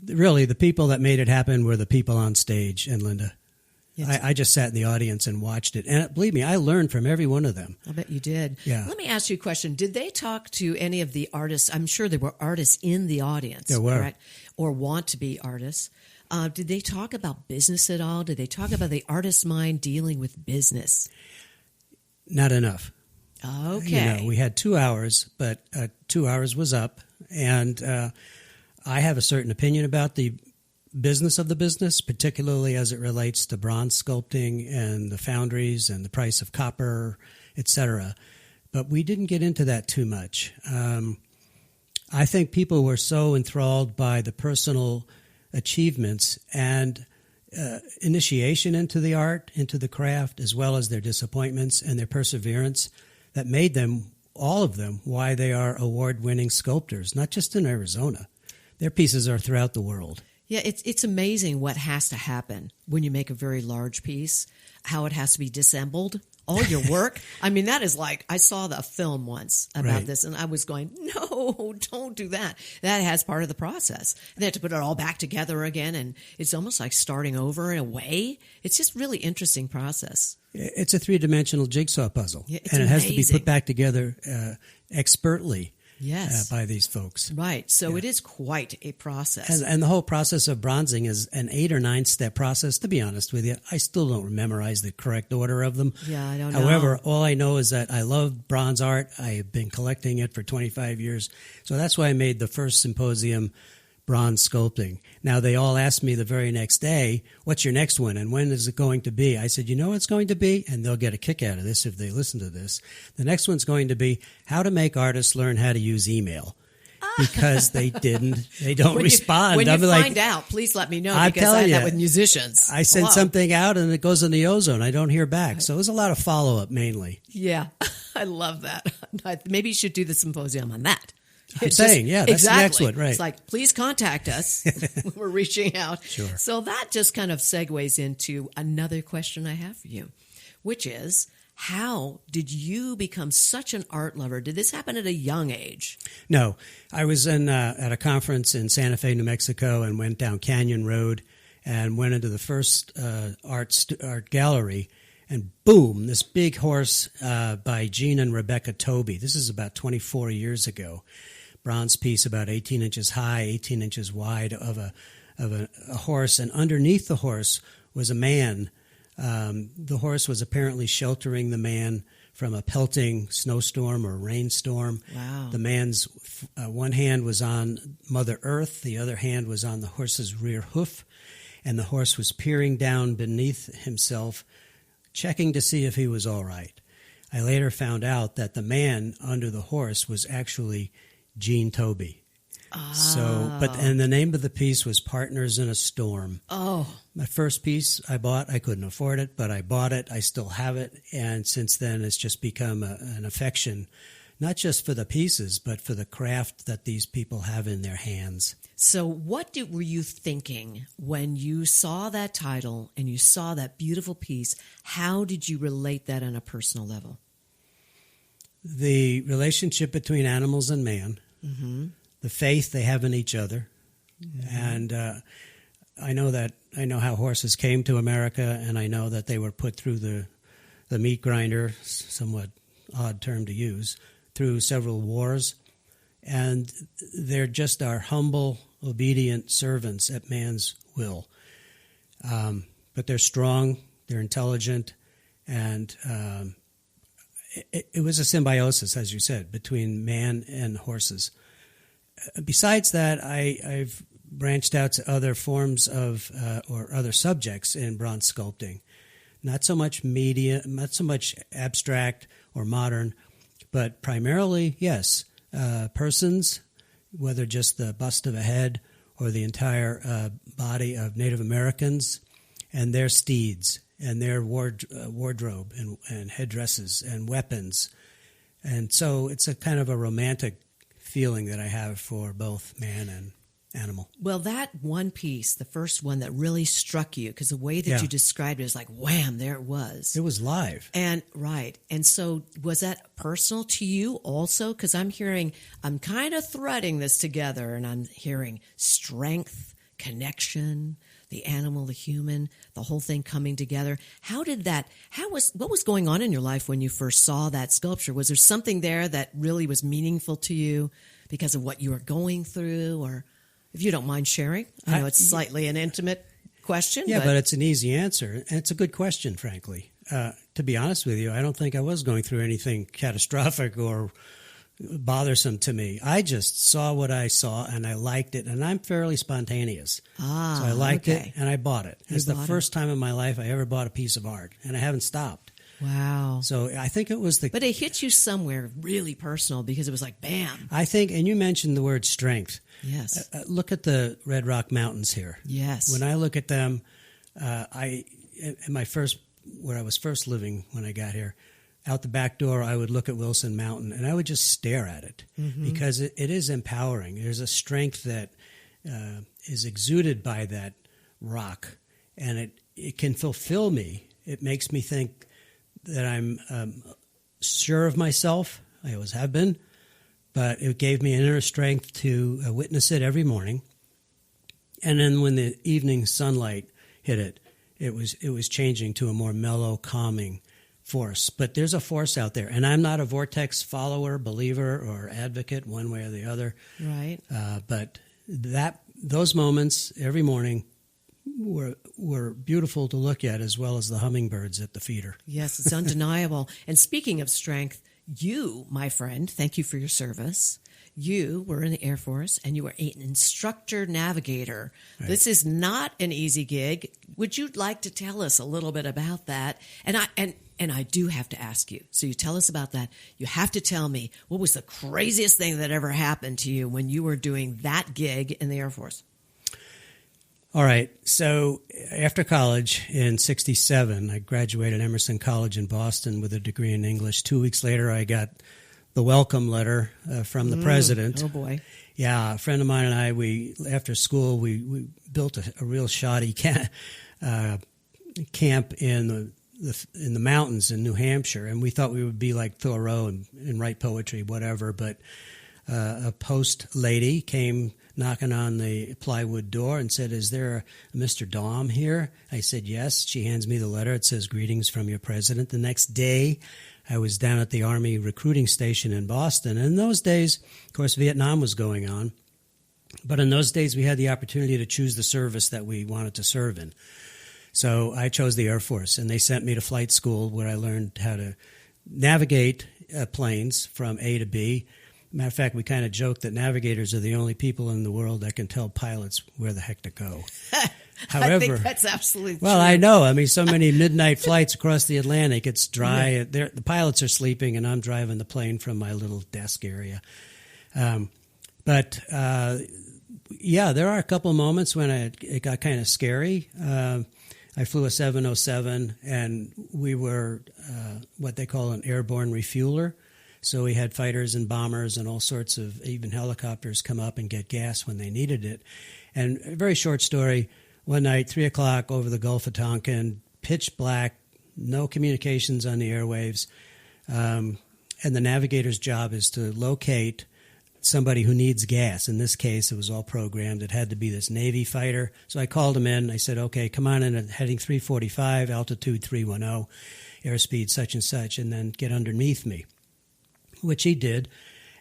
really the people that made it happen were the people on stage and Linda. Yes. I just sat in the audience and watched it. And believe me, I learned from every one of them. I bet you did. Yeah. Let me ask you a question. Did they talk to any of the artists? I'm sure there were artists in the audience. There were. Correct? Or want to be artists. Did they talk about business at all? Did they talk about the artist's mind dealing with business? Not enough. Okay. We had 2 hours, but 2 hours was up. And I have a certain opinion about the business of the business, particularly as it relates to bronze sculpting and the foundries and the price of copper, etc. But we didn't get into that too much. I think people were so enthralled by the personal achievements and initiation into the art, into the craft, as well as their disappointments and their perseverance that made them, all of them, why they are award-winning sculptors, not just in Arizona. Their pieces are throughout the world. Yeah, it's amazing what has to happen when you make a very large piece, how it has to be disassembled, all your work. I mean, that is like, I saw the film once about this, and I was going, no, don't do that. That has part of the process. And they have to put it all back together again, and it's almost like starting over in a way. It's just really interesting process. It's a 3-dimensional jigsaw puzzle, yeah, and it amazing. has to be put back together expertly. Yes. By these folks. Right. So it is quite a process. And the whole process of bronzing is an 8 or 9 step process. To be honest with you, I still don't memorize the correct order of them. Yeah, I don't know. However, all I know is that I love bronze art. I have been collecting it for 25 years. So that's why I made the first symposium bronze sculpting. Now, they all asked me the very next day, what's your next one and when is it going to be? I said, you know what it's going to be? And they'll get a kick out of this if they listen to this. The next one's going to be how to make artists learn how to use email. Because they don't respond. When you I'm find out, please let me know, I'm because I telling have that you, with musicians. I send something out and it goes in the ozone. I don't hear back. So there's a lot of follow-up mainly. Yeah, I love that. Maybe you should do the symposium on that. I'm saying, that's exactly. the next one, right? It's like, please contact us when we're reaching out. Sure. So that just kind of segues into another question I have for you, which is, how did you become such an art lover? Did this happen at a young age? No. I was at a conference in Santa Fe, New Mexico, and went down Canyon Road and went into the first art gallery. And boom, this big horse by Gene and Rebecca Tobey. This is about 24 years ago. Bronze piece about 18 inches high, 18 inches wide of a horse. And underneath the horse was a man. The horse was apparently sheltering the man from a pelting snowstorm or rainstorm. Wow. The man's one hand was on Mother Earth. The other hand was on the horse's rear hoof. and the horse was peering down beneath himself, checking to see if he was all right. I later found out that the man under the horse was actually Gene Toby. And the name of the piece was Partners in a Storm. Oh. My first piece I bought, I couldn't afford it, but I bought it. I still have it. And since then, it's just become an affection, not just for the pieces, but for the craft that these people have in their hands. So what were you thinking when you saw that title and you saw that beautiful piece? How did you relate that on a personal level? The relationship between animals and man, the faith they have in each other. And I know how horses came to America, and I know that they were put through the meat grinder, somewhat odd term to use, through several wars. And they're just our humble, obedient servants at man's will. But they're strong, they're intelligent, and it was a symbiosis, as you said, between man and horses. Besides that, I've branched out to other forms of or other subjects in bronze sculpting. Not so much media, not so much abstract or modern, but primarily, yes, persons, whether just the bust of a head or the entire body of Native Americans and their steeds and their wardrobe and headdresses and weapons. And so it's a kind of a romantic feeling that I have for both man and animal. Well, that one piece, the first one that really struck you, because the way that you described it is like, wham, there it was. It was live. And right. And so was that personal to you also? Because I'm kind of threading this together, and I'm hearing strength, connection, the animal, the human, the whole thing coming together. What was going on in your life when you first saw that sculpture? Was there something there that really was meaningful to you because of what you were going through? Or if you don't mind sharing, I know it's slightly an intimate question. Yeah, but it's an easy answer. And it's a good question, frankly. To be honest with you, I don't think I was going through anything catastrophic or bothersome to me. I just saw what I saw and I liked it, and I'm fairly spontaneous. So I liked it and I bought it. It's the first time in my life I ever bought a piece of art, and I haven't stopped. Wow. So I think it was But it hit you somewhere really personal because it was like, bam. I think, and you mentioned the word strength. Yes. Look at the Red Rock Mountains here. Yes. When I look at them, where I was first living when I got here, out the back door, I would look at Wilson Mountain, and I would just stare at it because it is empowering. There's a strength that is exuded by that rock, and it can fulfill me. It makes me think that I'm sure of myself. I always have been, but it gave me an inner strength to witness it every morning. And then when the evening sunlight hit it, it was changing to a more mellow, calming force. But there's a force out there, and I'm not a vortex follower, believer, or advocate one way or the other. Right. But those moments every morning were beautiful to look at, as well as the hummingbirds at the feeder. Yes, it's undeniable. And speaking of strength, you, my friend, thank you for your service. You were in the Air Force, and you were an instructor navigator. Right. This is not an easy gig. Would you like to tell us a little bit about that? And I do have to ask you. So you tell us about that. You have to tell me, what was the craziest thing that ever happened to you when you were doing that gig in the Air Force? All right. So after college in 1967, I graduated Emerson College in Boston with a degree in English. 2 weeks later, I got the welcome letter from the president. Oh, boy. Yeah, a friend of mine and I, after school, we built a real shoddy camp in the mountains in New Hampshire, and we thought we would be like Thoreau and write poetry, whatever. But a post lady came knocking on the plywood door and said, "Is there a Mr. Daum here?" I said, "Yes." She hands me the letter. It says, "Greetings from your president." The next day, I was down at the Army recruiting station in Boston. And in those days, of course, Vietnam was going on. But in those days, we had the opportunity to choose the service that we wanted to serve in. So I chose the Air Force, and they sent me to flight school where I learned how to navigate planes from A to B. Matter of fact, we kind of joke that navigators are the only people in the world that can tell pilots where the heck to go. However, I think that's absolutely well, true. I know. I mean, so many midnight flights across the Atlantic. It's dry. The pilots are sleeping, and I'm driving the plane from my little desk area. But there are a couple of moments when it got kind of scary. I flew a 707, and we were what they call an airborne refueler. So we had fighters and bombers and all sorts of even helicopters come up and get gas when they needed it. And a very short story, one night, 3 o'clock over the Gulf of Tonkin, pitch black, no communications on the airwaves. And the navigator's job is to locate somebody who needs gas. In this case, it was all programmed. It had to be this Navy fighter. So I called him in. I said, okay, come on in at heading 345, altitude 310, airspeed such and such, and then get underneath me, which he did.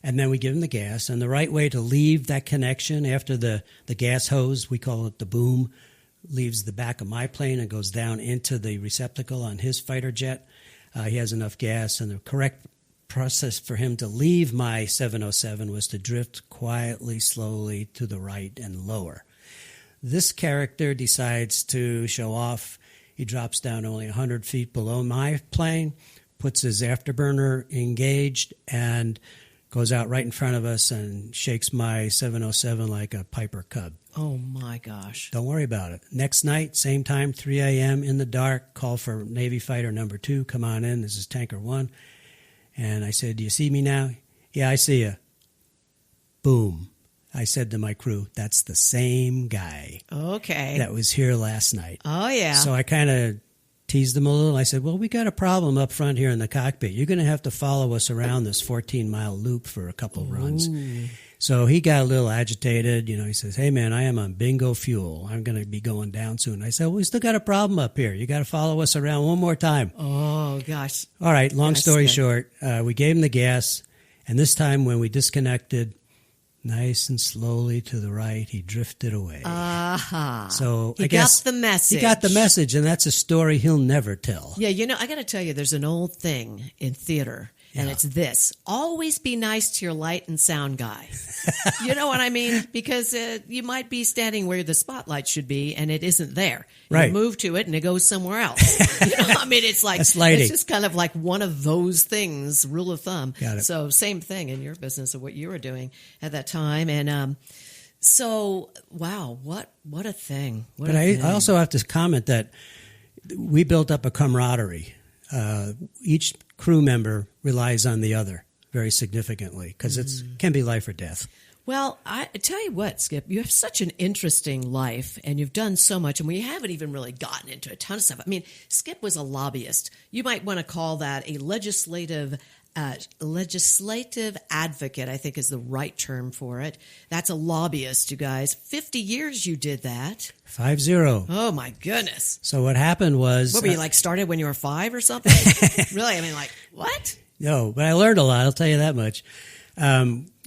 And then we give him the gas. And the right way to leave that connection after the gas hose, we call it the boom, leaves the back of my plane and goes down into the receptacle on his fighter jet. He has enough gas, and the correct process for him to leave my 707 was to drift quietly, slowly to the right and lower. This character decides to show off. He drops down only 100 feet below my plane, puts his afterburner engaged, and goes out right in front of us and shakes my 707 like a Piper Cub. Oh, my gosh. Don't worry about it. Next night, same time, 3 a.m. in the dark, call for Navy fighter number 2. Come on in. This is tanker 1. And I said, do you see me now? Yeah, I see you. Boom. I said to my crew, that's the same guy. Okay. That was here last night. Oh, yeah. So I kind of teased him a little. I said, well, we got a problem up front here in the cockpit. You're going to have to follow us around this 14-mile loop for a couple of runs. Ooh. So he got a little agitated. He says, hey, man, I am on bingo fuel. I'm going to be going down soon. I said, well, we still got a problem up here. You got to follow us around one more time. Oh, gosh. All right, long story good. short, we gave him the gas. And this time when we disconnected, nice and slowly to the right, he drifted away. Aha. So He I guess got the message. He got the message, and that's a story he'll never tell. Yeah, I got to tell you, there's an old thing in theater, and it's this. Always be nice to your light and sound guy. You know what I mean? Because you might be standing where the spotlight should be, and it isn't there. Right. You move to it, and it goes somewhere else. I mean, it's like, That's lighting. it's just kind of like one of those things, rule of thumb. Got it. So same thing in your business of what you were doing at that time. And so, wow, what a thing. What But a thing. I also have to comment that we built up a camaraderie. Each crew member relies on the other very significantly because it can be life or death. Well, I tell you what, Skip, you have such an interesting life, and you've done so much, and we haven't even really gotten into a ton of stuff. I mean, Skip was a lobbyist. You might want to call that a legislative advocate, I think is the right term for it. That's a lobbyist, you guys. 50 years you did that. 50. Oh, my goodness. So what happened was... What were you, started when you were 5 or something? Really? I mean, what? No, but I learned a lot, I'll tell you that much.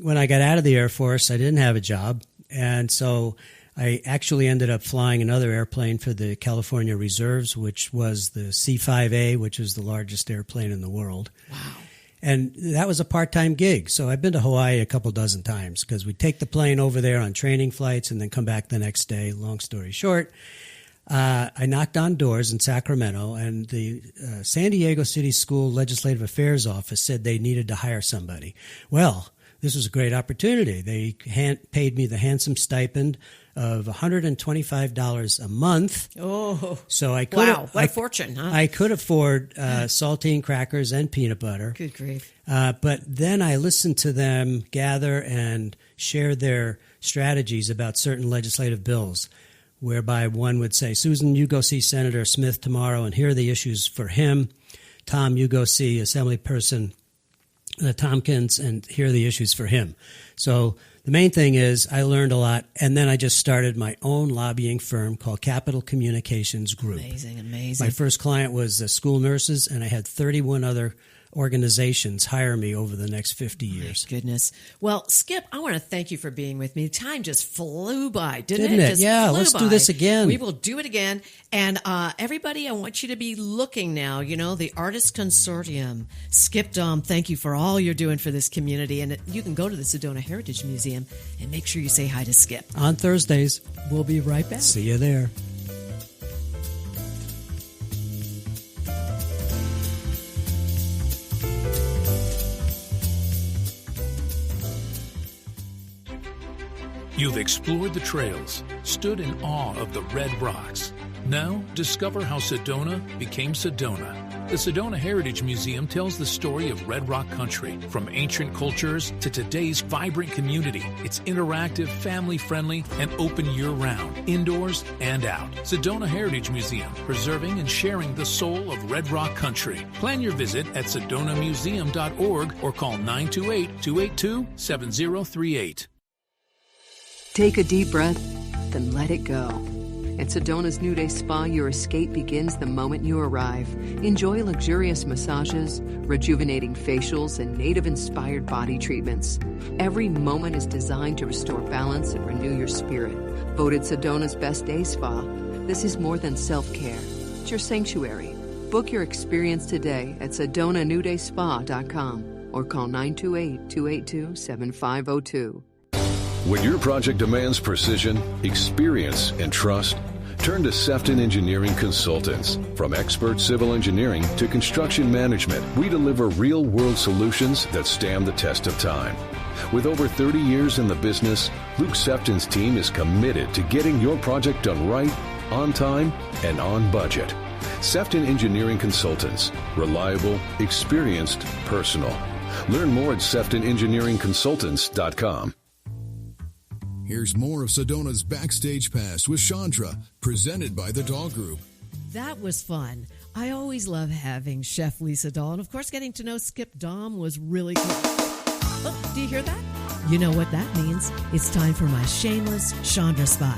When I got out of the Air Force, I didn't have a job, and so I actually ended up flying another airplane for the California Reserves, which was the C-5A, which is the largest airplane in the world. Wow. And that was a part-time gig. So I've been to Hawaii a couple dozen times because we take the plane over there on training flights and then come back the next day. Long story short, I knocked on doors in Sacramento, and the San Diego City School Legislative Affairs Office said they needed to hire somebody. Well, this was a great opportunity. They paid me the handsome stipend of $125 a month. Oh, so I could wow! What a fortune, huh? I could afford saltine crackers and peanut butter. Good grief! But then I listened to them gather and share their strategies about certain legislative bills, whereby one would say, Susan, you go see Senator Smith tomorrow, and here are the issues for him. Tom, you go see Assemblyperson Tompkins, and here are the issues for him. So the main thing is I learned a lot, and then I just started my own lobbying firm called Capital Communications Group. Amazing. My first client was school nurses, and I had 31 other organizations hire me over the next 50 years. My goodness. Well, Skip, I want to thank you for being with me. Time just flew by, didn't it? Just yeah, flew let's by. do this again. We will do it again. And everybody, I want you to be looking now, the Artists Consortium. Skip Daum, thank you for all you're doing for this community. And you can go to the Sedona Heritage Museum and make sure you say hi to Skip. On Thursdays. We'll be right back. See you there. You've explored the trails, stood in awe of the red rocks. Now, discover how Sedona became Sedona. The Sedona Heritage Museum tells the story of Red Rock country, from ancient cultures to today's vibrant community. It's interactive, family-friendly, and open year-round, indoors and out. Sedona Heritage Museum, preserving and sharing the soul of Red Rock country. Plan your visit at sedonamuseum.org or call 928-282-7038. Take a deep breath, then let it go. At Sedona's New Day Spa, your escape begins the moment you arrive. Enjoy luxurious massages, rejuvenating facials, and native-inspired body treatments. Every moment is designed to restore balance and renew your spirit. Voted Sedona's Best Day Spa, this is more than self-care. It's your sanctuary. Book your experience today at SedonaNewDaySpa.com or call 928-282-7502. When your project demands precision, experience, and trust, turn to Sefton Engineering Consultants. From expert civil engineering to construction management, we deliver real-world solutions that stand the test of time. With over 30 years in the business, Luke Sefton's team is committed to getting your project done right, on time, and on budget. Sefton Engineering Consultants. Reliable, experienced, personal. Learn more at SeftonEngineeringConsultants.com. Here's more of Sedona's Backstage Pass with Shondra, presented by the Dahl Group. That was fun. I always love having Chef Lisa Dahl. And, of course, getting to know Skip Daum was really cool. Oh, do you hear that? You know what that means. It's time for my shameless Shondra spot.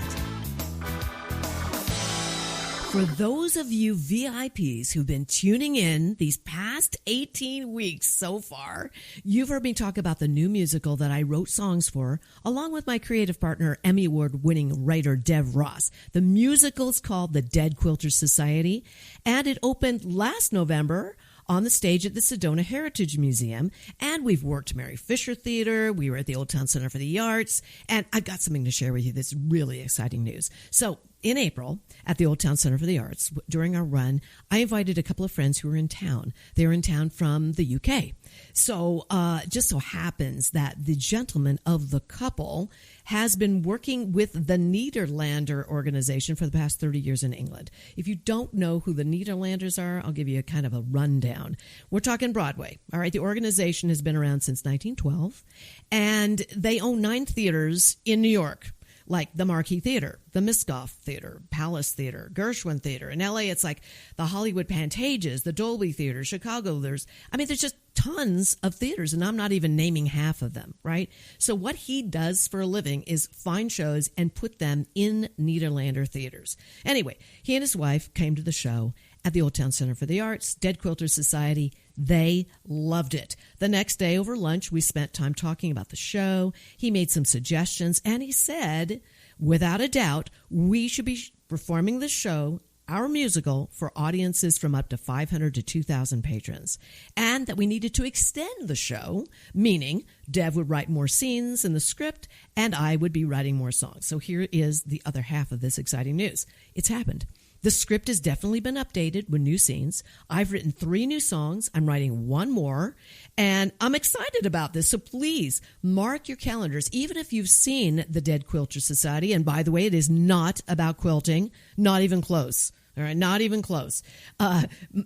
For those of you VIPs who've been tuning in these past 18 weeks so far, you've heard me talk about the new musical that I wrote songs for, along with my creative partner, Emmy Award-winning writer Dev Ross. The musical's called The Dead Quilters Society, and it opened last November on the stage at the Sedona Heritage Museum. And we've worked Mary Fisher Theater. We were at the Old Town Center for the Arts. And I've got something to share with you that's really exciting news. So in April, at the Old Town Center for the Arts, during our run, I invited a couple of friends who were in town. They were in town from the UK. So just so happens that the gentleman of the couple has been working with the Nederlander organization for the past 30 years in England. If you don't know who the Nederlanders are, I'll give you a kind of a rundown. We're talking Broadway. All right, the organization has been around since 1912, and they own 9 theaters in New York, like the Marquis Theater, the Miscoff Theater, Palace Theater, Gershwin Theater. In LA, it's like the Hollywood Pantages, the Dolby Theater, Chicago. There's just tons of theaters, and I'm not even naming half of them, right? So what he does for a living is find shows and put them in Nederlander theaters. Anyway, he and his wife came to the show at the Old Town Center for the Arts, Dead Quilters Society. They loved it. The next day over lunch, we spent time talking about the show. He made some suggestions, and he said, without a doubt, we should be performing the show, our musical, for audiences from up to 500 to 2,000 patrons, and that we needed to extend the show, meaning Dev would write more scenes in the script, and I would be writing more songs. So here is the other half of this exciting news. It's happened. The script has definitely been updated with new scenes. I've written 3 new songs. I'm writing 1 more, and I'm excited about this. So please mark your calendars, even if you've seen The Dead Quilter Society. And by the way, it is not about quilting, not even close. All right, not even close.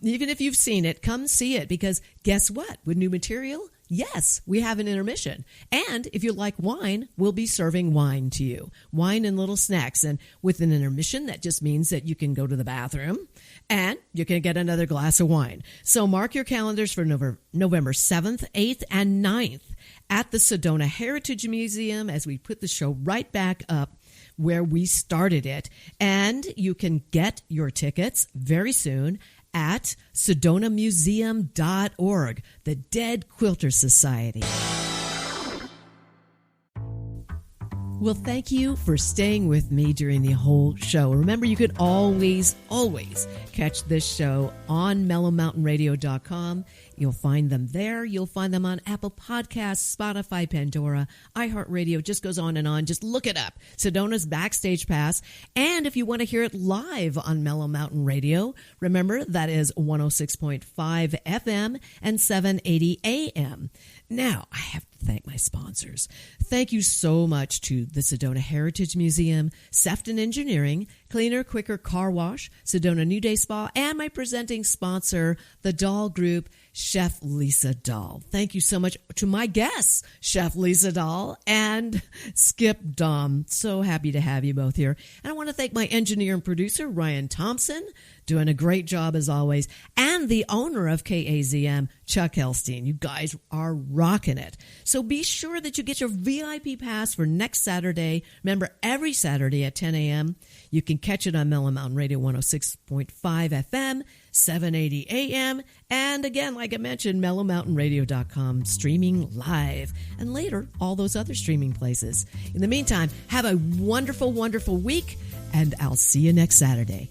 Even if you've seen it, come see it, because guess what? With new material, yes, we have an intermission. And if you like wine, we'll be serving wine to you. Wine and little snacks. And with an intermission, that just means that you can go to the bathroom and you can get another glass of wine. So mark your calendars for November 7th, 8th, and 9th at the Sedona Heritage Museum as we put the show right back up where we started it. And you can get your tickets very soon at SedonaMuseum.org, the Dead Quilter Society. Well, thank you for staying with me during the whole show. Remember, you could always catch this show on mellowmountainradio.com. You'll find them there. You'll find them on Apple Podcasts, Spotify, Pandora, iHeartRadio. Just goes on and on. Just look it up. Sedona's Backstage Pass. And if you want to hear it live on Mellow Mountain Radio, remember that is 106.5 FM and 780 AM. Now, I have to thank my sponsors. Thank you so much to the Sedona Heritage Museum, Sefton Engineering, Cleaner, Quicker Car Wash, Sedona New Day Spa, and my presenting sponsor, the Dahl Group, Chef Lisa Dahl. Thank you so much to my guests, Chef Lisa Dahl and Skip Daum. So happy to have you both here. And I want to thank my engineer and producer, Ryan Thompson, doing a great job as always, and the owner of KAZM, Chuck Helstein. You guys are rocking it. So be sure that you get your VIP pass for next Saturday. Remember, every Saturday at 10 a.m., you can catch it on Mellow Mountain Radio 106.5 FM, 780 AM, and again, like I mentioned, mellowmountainradio.com, streaming live, and later, all those other streaming places. In the meantime, have a wonderful, wonderful week, and I'll see you next Saturday.